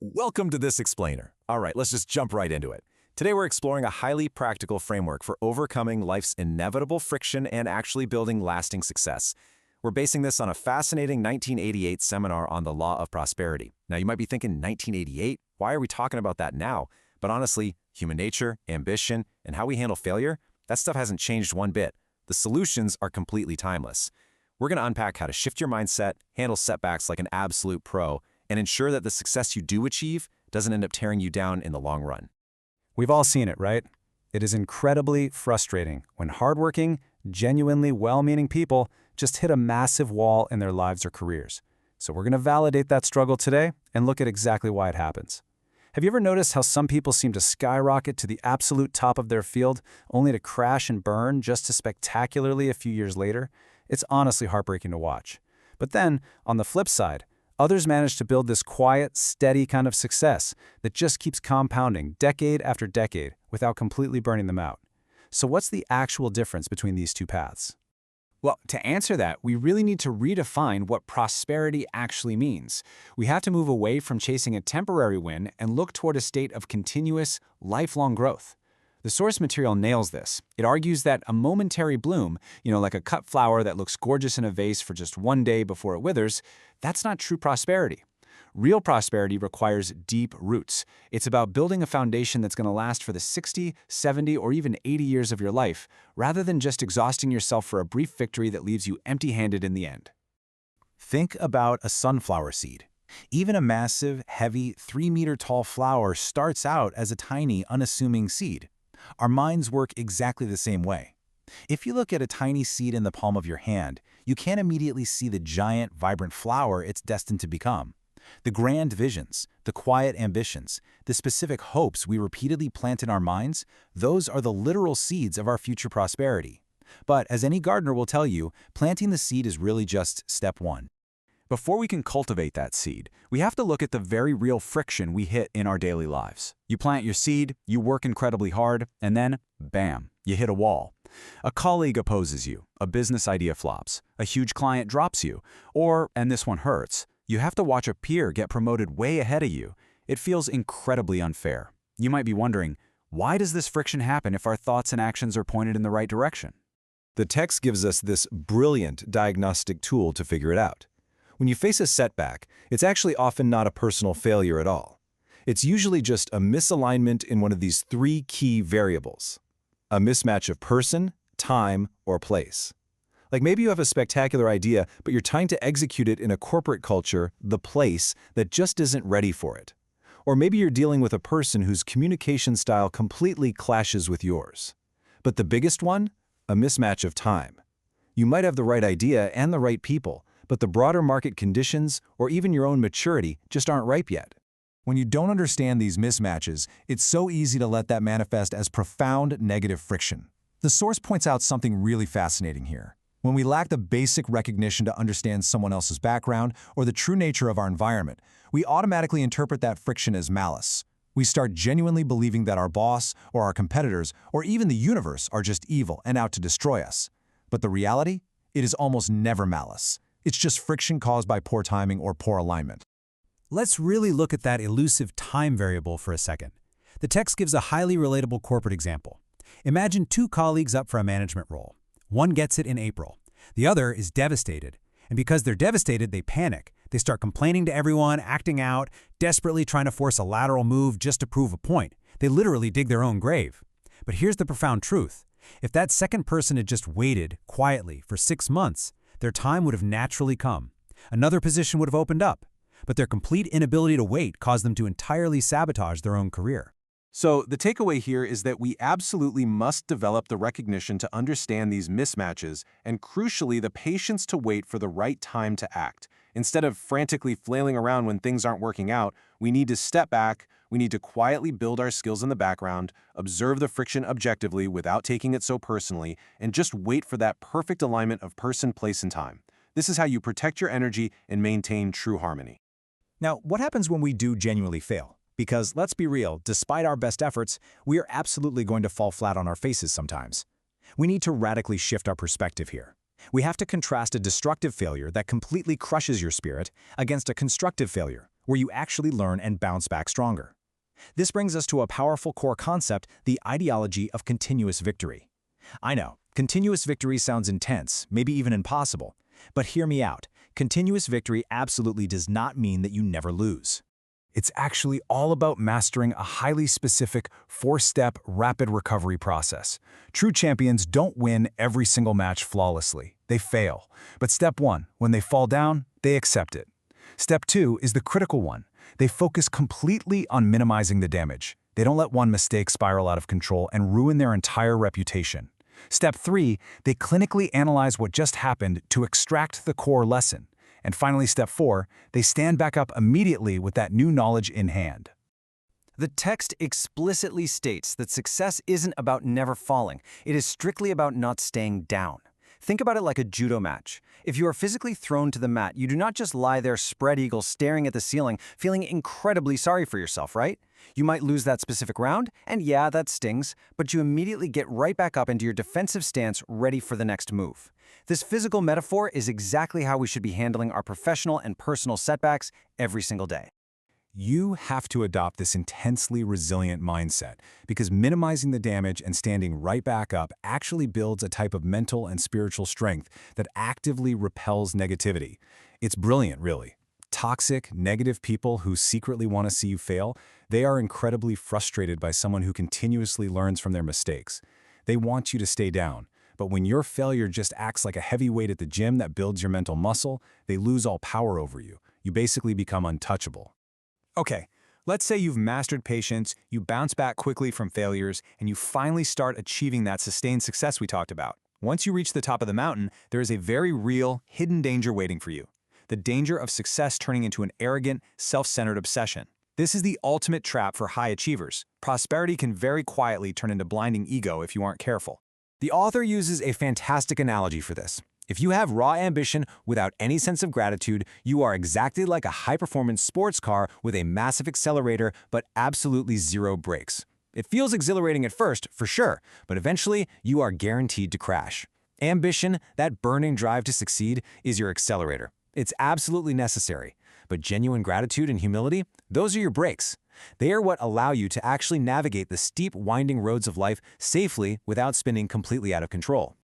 Welcome to this explainer. All right, let's just jump right into it. Today we're exploring a highly practical framework for overcoming life's inevitable friction and actually building lasting success. We're basing this on a fascinating 1988 seminar on the law of prosperity. Now you might be thinking 1988? Why are we talking about that now? But honestly, human nature, ambition, and how we handle failure, that stuff hasn't changed one bit. The solutions are completely timeless. We're going to unpack how to shift your mindset, handle setbacks like an absolute pro, and ensure that the success you do achieve doesn't end up tearing you down in the long run. We've all seen it, right? It is incredibly frustrating when hardworking, genuinely well-meaning people just hit a massive wall in their lives or careers. So we're going to validate that struggle today and look at exactly why it happens. Have you ever noticed how some people seem to skyrocket to the absolute top of their field, only to crash and burn just as spectacularly a few years later? It's honestly heartbreaking to watch. But then, on the flip side, others manage to build this quiet, steady kind of success that just keeps compounding decade after decade without completely burning them out. So what's the actual difference between these two paths? Well, to answer that, we really need to redefine what prosperity actually means. We have to move away from chasing a temporary win and look toward a state of continuous, lifelong growth. The source material nails this. It argues that a momentary bloom, like a cut flower that looks gorgeous in a vase for just one day before it withers, that's not true prosperity. Real prosperity requires deep roots. It's about building a foundation that's going to last for the 60, 70, or even 80 years of your life, rather than just exhausting yourself for a brief victory that leaves you empty-handed in the end. Think about a sunflower seed. Even a massive, heavy, 3-meter-tall flower starts out as a tiny, unassuming seed. Our minds work exactly the same way. If you look at a tiny seed in the palm of your hand, you can't immediately see the giant, vibrant flower it's destined to become. The grand visions, the quiet ambitions, the specific hopes we repeatedly plant in our minds, those are the literal seeds of our future prosperity. But as any gardener will tell you, planting the seed is really just step one. Before we can cultivate that seed, we have to look at the very real friction we hit in our daily lives. You plant your seed, you work incredibly hard, and then, bam, you hit a wall. A colleague opposes you, a business idea flops, a huge client drops you, or, and this one hurts, you have to watch a peer get promoted way ahead of you. It feels incredibly unfair. You might be wondering, why does this friction happen if our thoughts and actions are pointed in the right direction? The text gives us this brilliant diagnostic tool to figure it out. When you face a setback, it's actually often not a personal failure at all. It's usually just a misalignment in one of these 3 key variables: a mismatch of person, time, or place. Like maybe you have a spectacular idea, but you're trying to execute it in a corporate culture, the place, that just isn't ready for it. Or maybe you're dealing with a person whose communication style completely clashes with yours. But the biggest one? A mismatch of time. You might have the right idea and the right people, but the broader market conditions, or even your own maturity, just aren't ripe yet. When you don't understand these mismatches, it's so easy to let that manifest as profound negative friction. The source points out something really fascinating here. When we lack the basic recognition to understand someone else's background or the true nature of our environment, we automatically interpret that friction as malice. We start genuinely believing that our boss or our competitors or even the universe are just evil and out to destroy us. But the reality? It is almost never malice. It's just friction caused by poor timing or poor alignment. Let's really look at that elusive time variable for a second. The text gives a highly relatable corporate example. Imagine 2 colleagues up for a management role. One gets it in April. The other is devastated. And because they're devastated, they panic. They start complaining to everyone, acting out, desperately trying to force a lateral move just to prove a point. They literally dig their own grave. But here's the profound truth. If that second person had just waited quietly for 6 months, their time would have naturally come. Another position would have opened up. But their complete inability to wait caused them to entirely sabotage their own career. So the takeaway here is that we absolutely must develop the recognition to understand these mismatches and, crucially, the patience to wait for the right time to act. Instead of frantically flailing around when things aren't working out, we need to step back, we need to quietly build our skills in the background, observe the friction objectively without taking it so personally, and just wait for that perfect alignment of person, place, and time. This is how you protect your energy and maintain true harmony. Now, what happens when we do genuinely fail? Because let's be real, despite our best efforts, we are absolutely going to fall flat on our faces sometimes. We need to radically shift our perspective here. We have to contrast a destructive failure that completely crushes your spirit against a constructive failure, where you actually learn and bounce back stronger. This brings us to a powerful core concept, the ideology of continuous victory. I know, continuous victory sounds intense, maybe even impossible. But hear me out. Continuous victory absolutely does not mean that you never lose. It's actually all about mastering a highly specific, 4-step rapid recovery process. True champions don't win every single match flawlessly. They fail. But step 1, when they fall down, they accept it. Step 2 is the critical one. They focus completely on minimizing the damage. They don't let one mistake spiral out of control and ruin their entire reputation. Step 3, they clinically analyze what just happened to extract the core lesson. And finally, step 4, they stand back up immediately with that new knowledge in hand. The text explicitly states that success isn't about never falling. It is strictly about not staying down. Think about it like a judo match. If you are physically thrown to the mat, you do not just lie there spread eagle staring at the ceiling, feeling incredibly sorry for yourself, right? You might lose that specific round, and yeah, that stings, but you immediately get right back up into your defensive stance, ready for the next move. This physical metaphor is exactly how we should be handling our professional and personal setbacks every single day. You have to adopt this intensely resilient mindset because minimizing the damage and standing right back up actually builds a type of mental and spiritual strength that actively repels negativity. It's brilliant, really. Toxic, negative people who secretly want to see you fail, they are incredibly frustrated by someone who continuously learns from their mistakes. They want you to stay down. But when your failure just acts like a heavy weight at the gym that builds your mental muscle, they lose all power over you. You basically become untouchable. Okay, let's say you've mastered patience, you bounce back quickly from failures, and you finally start achieving that sustained success we talked about. Once you reach the top of the mountain, there is a very real, hidden danger waiting for you. The danger of success turning into an arrogant, self-centered obsession. This is the ultimate trap for high achievers. Prosperity can very quietly turn into blinding ego if you aren't careful. The author uses a fantastic analogy for this. If you have raw ambition without any sense of gratitude, you are exactly like a high-performance sports car with a massive accelerator but absolutely zero brakes. It feels exhilarating at first, for sure, but eventually you are guaranteed to crash. Ambition, that burning drive to succeed, is your accelerator. It's absolutely necessary. But genuine gratitude and humility, those are your brakes. They are what allow you to actually navigate the steep, winding roads of life safely without spinning completely out of control.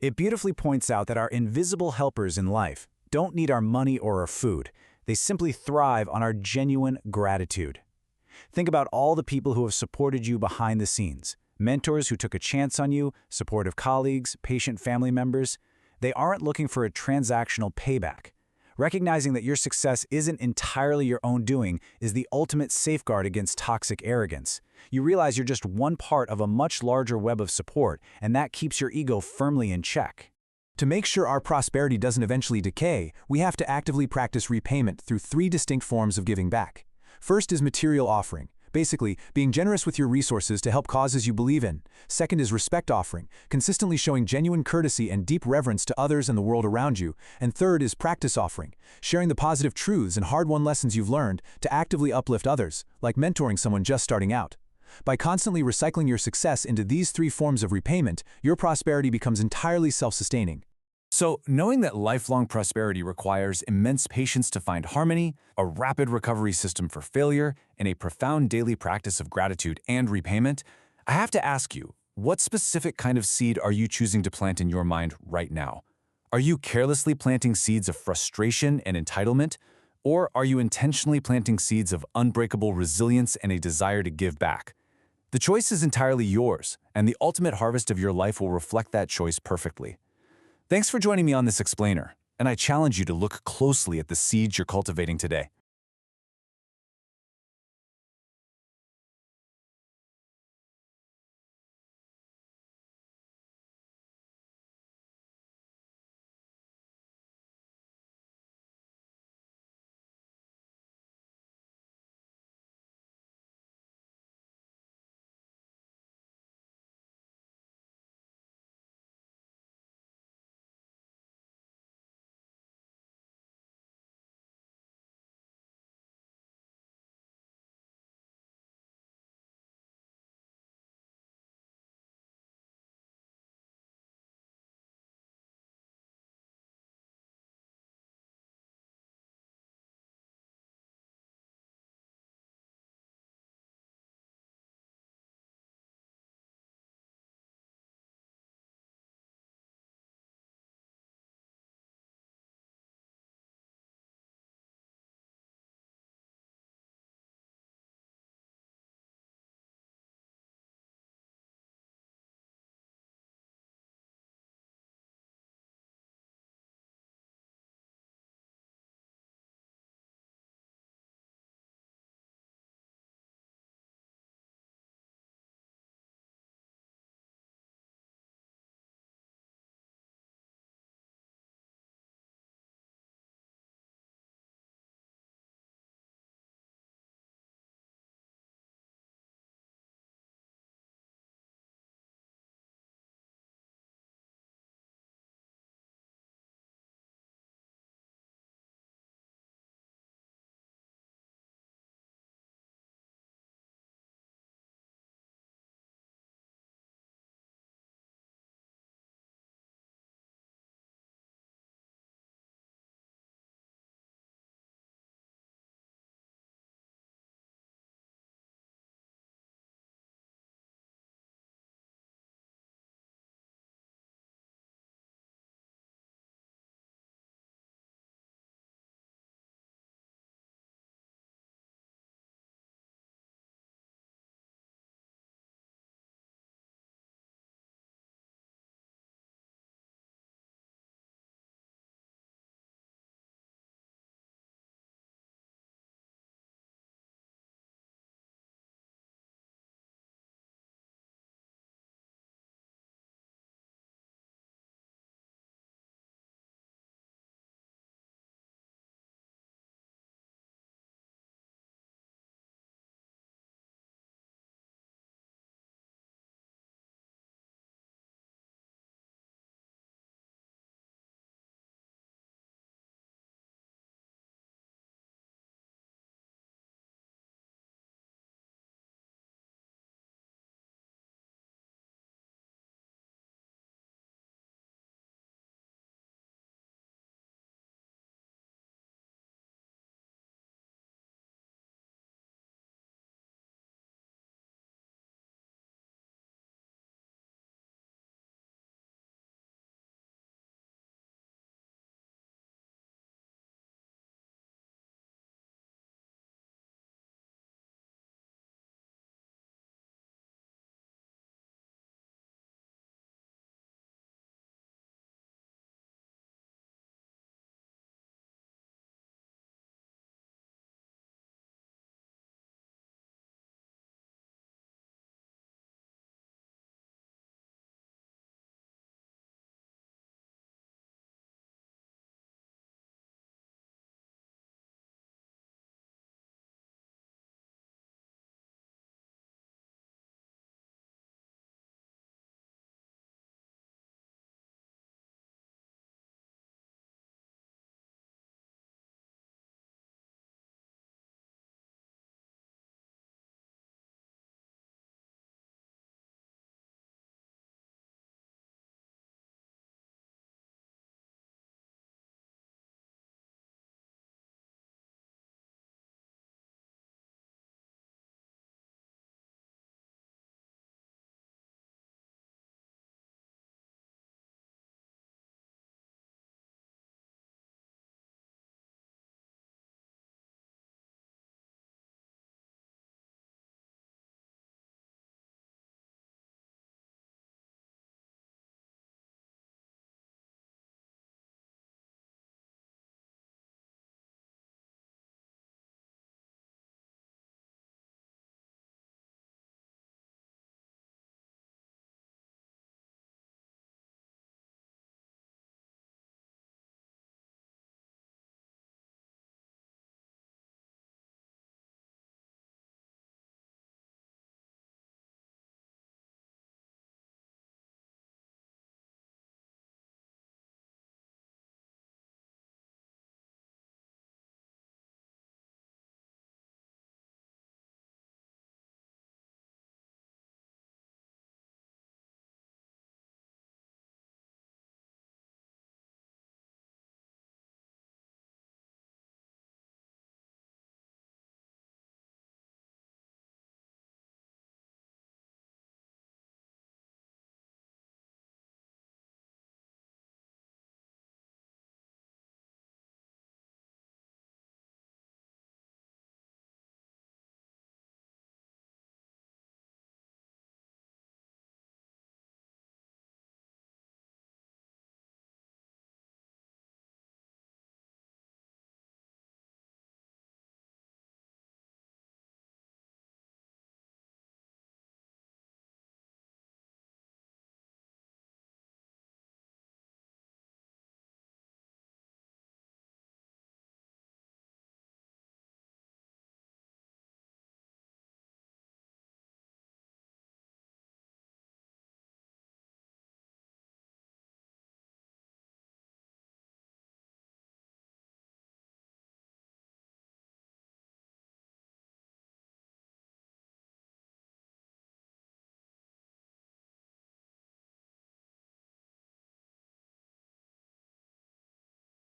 It beautifully points out that our invisible helpers in life don't need our money or our food. They simply thrive on our genuine gratitude. Think about all the people who have supported you behind the scenes. Mentors who took a chance on you, supportive colleagues, patient family members. They aren't looking for a transactional payback. Recognizing that your success isn't entirely your own doing is the ultimate safeguard against toxic arrogance. You realize you're just one part of a much larger web of support, and that keeps your ego firmly in check. To make sure our prosperity doesn't eventually decay, we have to actively practice repayment through 3 distinct forms of giving back. First is material offering. Basically, being generous with your resources to help causes you believe in. Second is respect offering, consistently showing genuine courtesy and deep reverence to others and the world around you. And third is practice offering, sharing the positive truths and hard-won lessons you've learned to actively uplift others, like mentoring someone just starting out. By constantly recycling your success into these 3 forms of repayment, your prosperity becomes entirely self-sustaining. So, knowing that lifelong prosperity requires immense patience to find harmony, a rapid recovery system for failure, and a profound daily practice of gratitude and repayment, I have to ask you, what specific kind of seed are you choosing to plant in your mind right now? Are you carelessly planting seeds of frustration and entitlement, or are you intentionally planting seeds of unbreakable resilience and a desire to give back? The choice is entirely yours, and the ultimate harvest of your life will reflect that choice perfectly. Thanks for joining me on this explainer, and I challenge you to look closely at the seeds you're cultivating today.